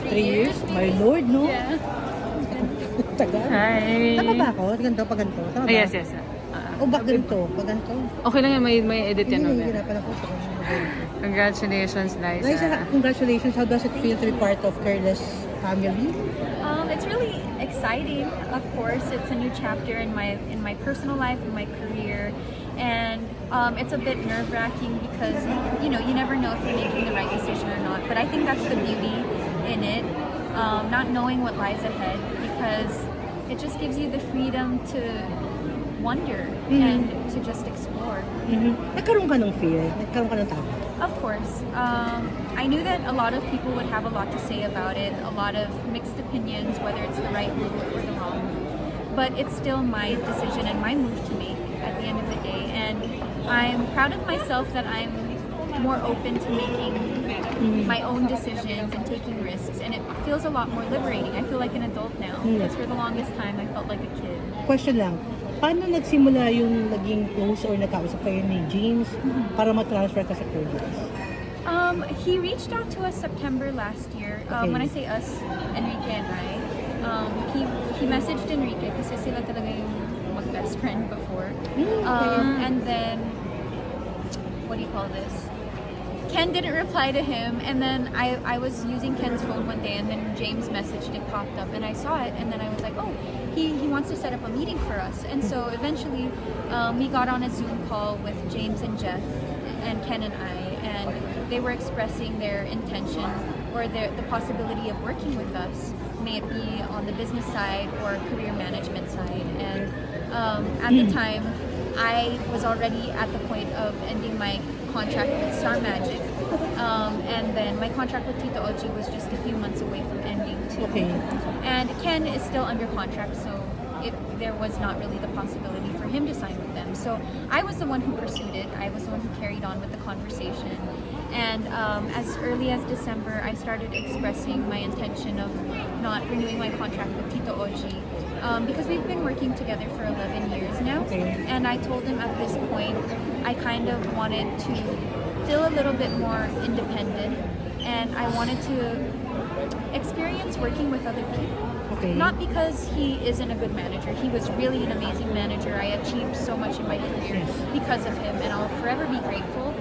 3 years? My Lord, no? Yeah. Tagal. Hi. Tama ba ako? Ganito, pag ganito? Tama ba? Yes, yes. O ba ganito? Pag ganito? Okay lang yan, may edit yan. Hindi, mamaya. nahihirapan ako. Congratulations, Liza. Liza, congratulations. How does it feel to be part of CARELESS family? It's really exciting. Of course, it's a new chapter in my personal life, in my career, and it's a bit nerve-wracking because you never know if you're making the right decision or not. But I think that's the beauty in it, not knowing what lies ahead, because it just gives you the freedom to wonder and to just explore. Nagkaroon ka ng fear? Nagkaroon ka ng takot? Of course. I knew that a lot of people would have a lot to say about it, a lot of mixed opinions, whether it's the right move or the wrong move. But it's still my decision and my move to make at the end of the day. And I'm proud of myself that I'm more open to making my own decisions and taking risks. And it feels a lot more liberating. I feel like an adult now. Because for the longest time, I felt like a kid. Question lang. Paano nagsimula yung naging close or nagkausap kayo ni James para ma-transfer ka sa CARELESS? He reached out to us September last year. When I say us, Enrique and I, he messaged Enrique kasi sila talaga yung mag-best friend before. And then, what do you call this? Ken didn't reply to him, and then I was using Ken's phone one day, and then James messaged, it popped up, and I saw it, and then I was like, oh, he wants to set up a meeting for us. And so eventually we got on a Zoom call with James and Jeff and Ken and I, and they were expressing their intention or the possibility of working with us, may it be on the business side or career management side. And at the time, I was already at the point of ending my contract with Star Magic, and then my contract with Tito Oji was just a few months away from ending too. And Ken is still under contract, so there was not really the possibility for him to sign with them. So I was the one who pursued it. I was the one who carried on with the conversation. And as early as December, I started expressing my intention of not renewing my contract with Tito Oji. Because we've been working together for 11 years now. And I told him at this point, I kind of wanted to feel a little bit more independent, and I wanted to experience working with other people. Not because he isn't a good manager. He was really an amazing manager. I achieved so much in my career because of him, and I'll forever be grateful.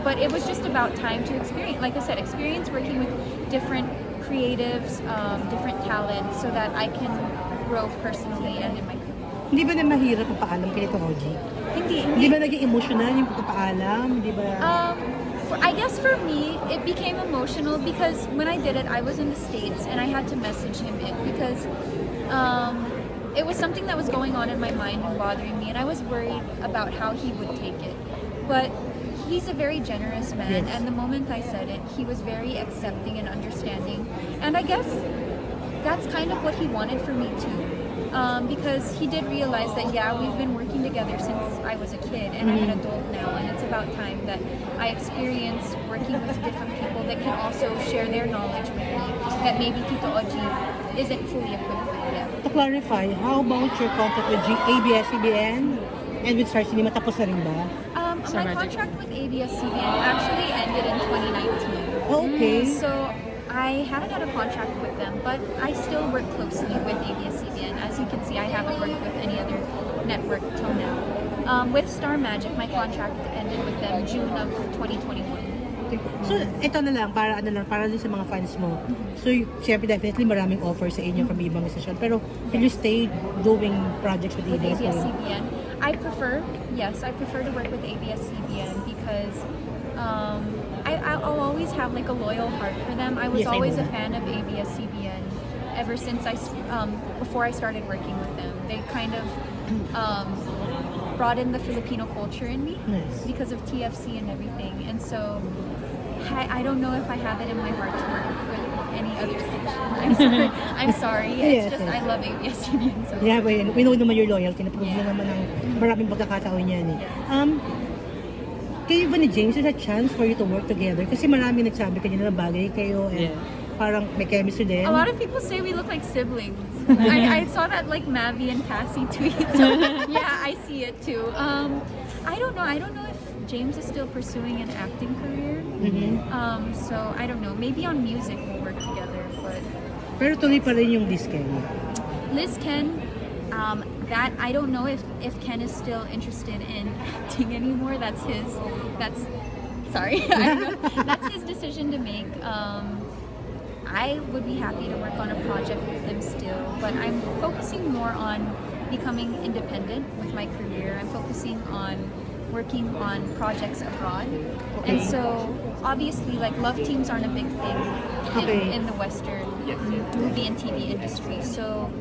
But it was just about time to experience, like I said, experience working with different creatives, different talents, so that I can grow personally and in my career. Hindi ba na mahirap magpaalam kay Tito Oji? Hindi ba naging emotional yung pagpapaalam? Hindi ba? I guess for me, it became emotional because when I did it, I was in the States and I had to message him in because it was something that was going on in my mind and bothering me, and I was worried about how he would take it. But he's a very generous man, and the moment I said it, he was very accepting and understanding. And I guess that's kind of what he wanted for me too. Because he did realize that, yeah, we've been working together since I was a kid, and I'm an adult now, and it's about time that I experience working with different people that can also share their knowledge with me, that maybe Tito Oji isn't fully equipped with yet. To clarify, how about your contract with ABS-CBN and with Star Cinema? Tapos na rin ba? My contract with ABS-CBN actually ended in 2019. So I haven't had a contract with them, but I still work closely with ABS-CBN. As you can see, I haven't worked with any other network till now. With Star Magic, my contract ended with them June of 2021. So, ito na lang, para din sa mga fans mo. So, syempre, definitely maraming offers sa inyo from ibang station. Pero, will you stay doing projects with ABS-CBN? I prefer to work with ABS-CBN because I'll always have like a loyal heart for them. I was always a fan of ABS-CBN ever since before I started working with them. They kind of brought in the Filipino culture in me because of TFC and everything. And so I don't know if I have it in my heart to work with any other station. I'm sorry. It's just I love ABS-CBN. So. Yeah, we know naman your loyalty. Naprove mo naman ng maraming pagkakataon yan eh. Kayo ba ni James, there's a chance for you to work together? Kasi marami nagsabi kanina na bagay kayo and parang may chemistry din. A lot of people say we look like siblings. I saw that like Mavi and Cassie tweet. So yeah, I see it too. I don't know. I don't know if James is still pursuing an acting career. So I don't know. Maybe on music we'll work together. Pero tuloy pa rin yung disque. Liz Ken, that I don't know if Ken is still interested in acting anymore. That's sorry. I don't know. That's his decision to make. I would be happy to work on a project with him still, but I'm focusing more on becoming independent with my career. I'm focusing on working on projects abroad. Okay. And so obviously like love teams aren't a big thing in the Western movie and TV industry. So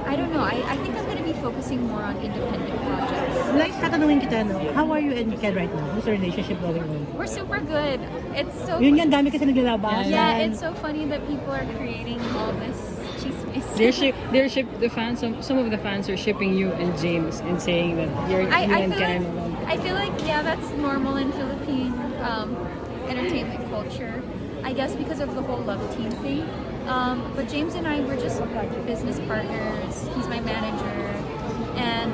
I don't know. I think I'm going to be focusing more on independent projects. Like, tatanungin kita, no? How are you and Ken right now? How's the relationship going on? We're super good. It's so Yun nga, ang dami kasi naglalabasan. yeah, it's so funny that people are creating all this chismis. The fans. Some of the fans are shipping you and James and saying that you and Ken. I feel like that's normal in Philippine entertainment culture. I guess because of the whole love team thing. But James and I were just business partners. He's my manager, and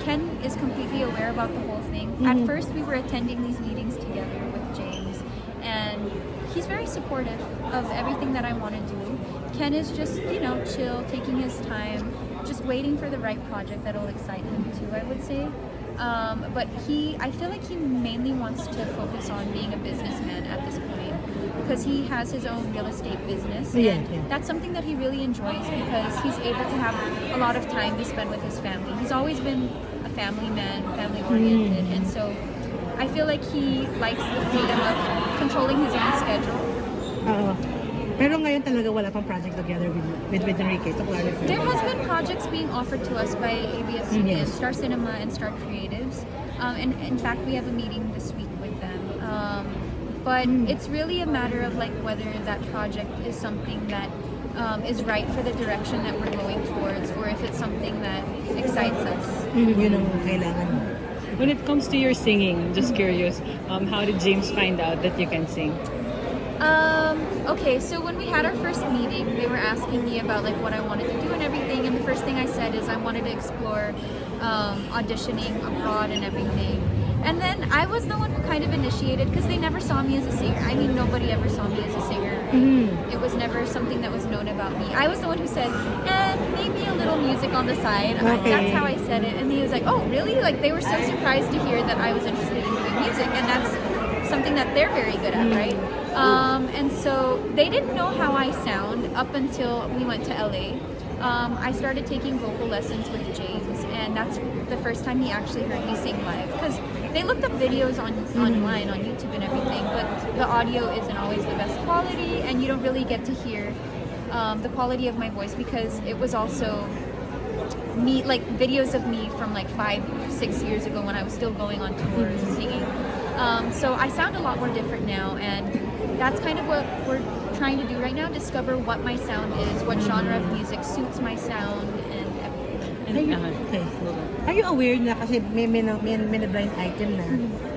Ken is completely aware about the whole thing. At first, we were attending these meetings together with James, and he's very supportive of everything that I want to do. Ken is just, chill, taking his time, just waiting for the right project that'll excite him too, I would say. But I feel like he mainly wants to focus on being a businessman at this point, because he has his own real estate business. Yeah, And yeah. that's something that he really enjoys because he's able to have a lot of time to spend with his family. He's always been a family man, family oriented, and so I feel like he likes the freedom of controlling his own schedule. Pero ngayon talaga wala pang project together with Enrique, to clarify. There has been projects being offered to us by ABS-CBN, Yes. Star Cinema, and Star Creatives. And in fact, we have a meeting this week with them. But it's really a matter of like whether that project is something that is right for the direction that we're going towards, or if it's something that excites us. Yun ang kailangan. When it comes to your singing, just curious, how did James find out that you can sing? Okay, so when we had our first meeting, they were asking me about like what I wanted to do and everything, and the first thing I said is I wanted to explore auditioning abroad and everything. And then I was the one who kind of initiated, because they never saw me as a singer. I mean, nobody ever saw me as a singer. It was never something that was known about me. I was the one who said, maybe a little music on the side. Okay. That's how I said it. And he was like, oh, really? Like, they were so surprised to hear that I was interested in doing music, and that's something that they're very good at, right? And so they didn't know how I sound up until we went to LA. I started taking vocal lessons with James, and that's the first time he actually heard me sing live, because they looked up videos online on YouTube and everything, but the audio isn't always the best quality, and you don't really get to hear the quality of my voice, because it was also me, like videos of me from like 5-6 years ago when I was still going on tours singing. So I sound a lot more different now, and that's kind of what we're trying to do right now, discover what my sound is, what genre of music suits my sound, and everything. Are you aware na kasi may blind item na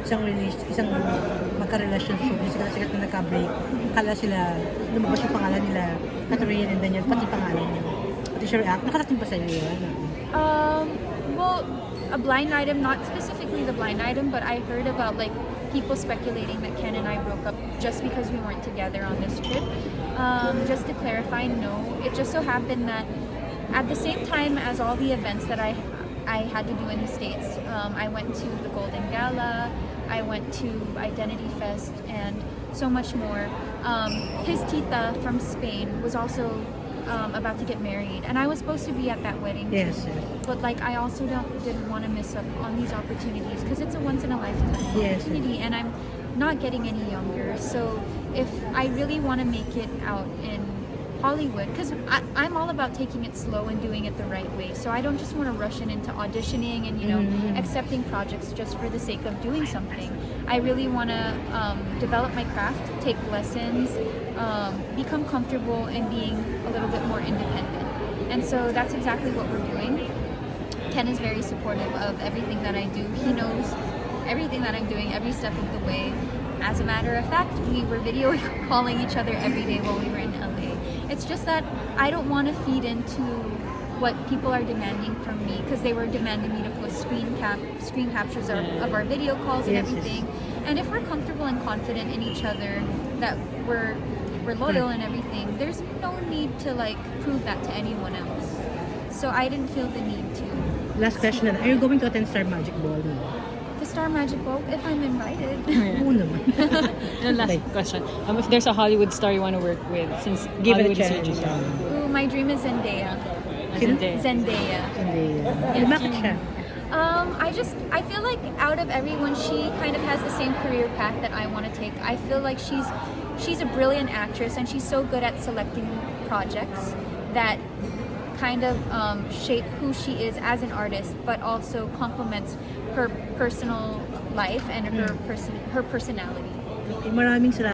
isang magka-relasyon show, sikat na nagka-break, kala sila, lumabas yung pangalan nila, Catherine and Daniel, pati pangalan niya. Pati siya react, nakarating pa sa'yo yun? Well, a blind item, not specifically the blind item, but I heard about like people speculating that Ken and I broke up just because we weren't together on this trip. Just to clarify, no. It just so happened that at the same time as all the events that I had to do in the States, I went to the Golden Gala, I went to Identity Fest, and so much more. His tita from Spain was also about to get married, and I was supposed to be at that wedding. Yes. But like, I also didn't want to miss up on these opportunities, because it's a once in a lifetime opportunity, and I'm not getting any younger. So if I really want to make it out in Hollywood, because I'm all about taking it slow and doing it the right way. So I don't just want to rush into auditioning and accepting projects just for the sake of doing something. I really want to develop my craft, take lessons, become comfortable in being a little bit more independent. And so that's exactly what we're doing. Ken is very supportive of everything that I do. He knows everything that I'm doing every step of the way. As a matter of fact, we were video calling each other every day while we were in LA. It's just that I don't want to feed into what people are demanding from me, because they were demanding me to post screen captures of our video calls and everything. And if we're comfortable and confident in each other that we're we're loyal and everything, there's no need to like prove that to anyone else. So I didn't feel the need to. Last question na, are you going to attend Star Magic Ball? The Star Magic Ball, if I'm invited. Oo naman. And last question. If there's a Hollywood star you want to work with, since Give it a Hollywood is your chance. dream. Ooh, my dream is Zendaya. Zendaya. Zendaya. Hindi. Bakit siya? I feel like out of everyone, she kind of has the same career path that I want to take. I feel like she's a brilliant actress, and she's so good at selecting projects that kind of shape who she is as an artist, but also complements her personal life and her personality. Okay, maraming salamat.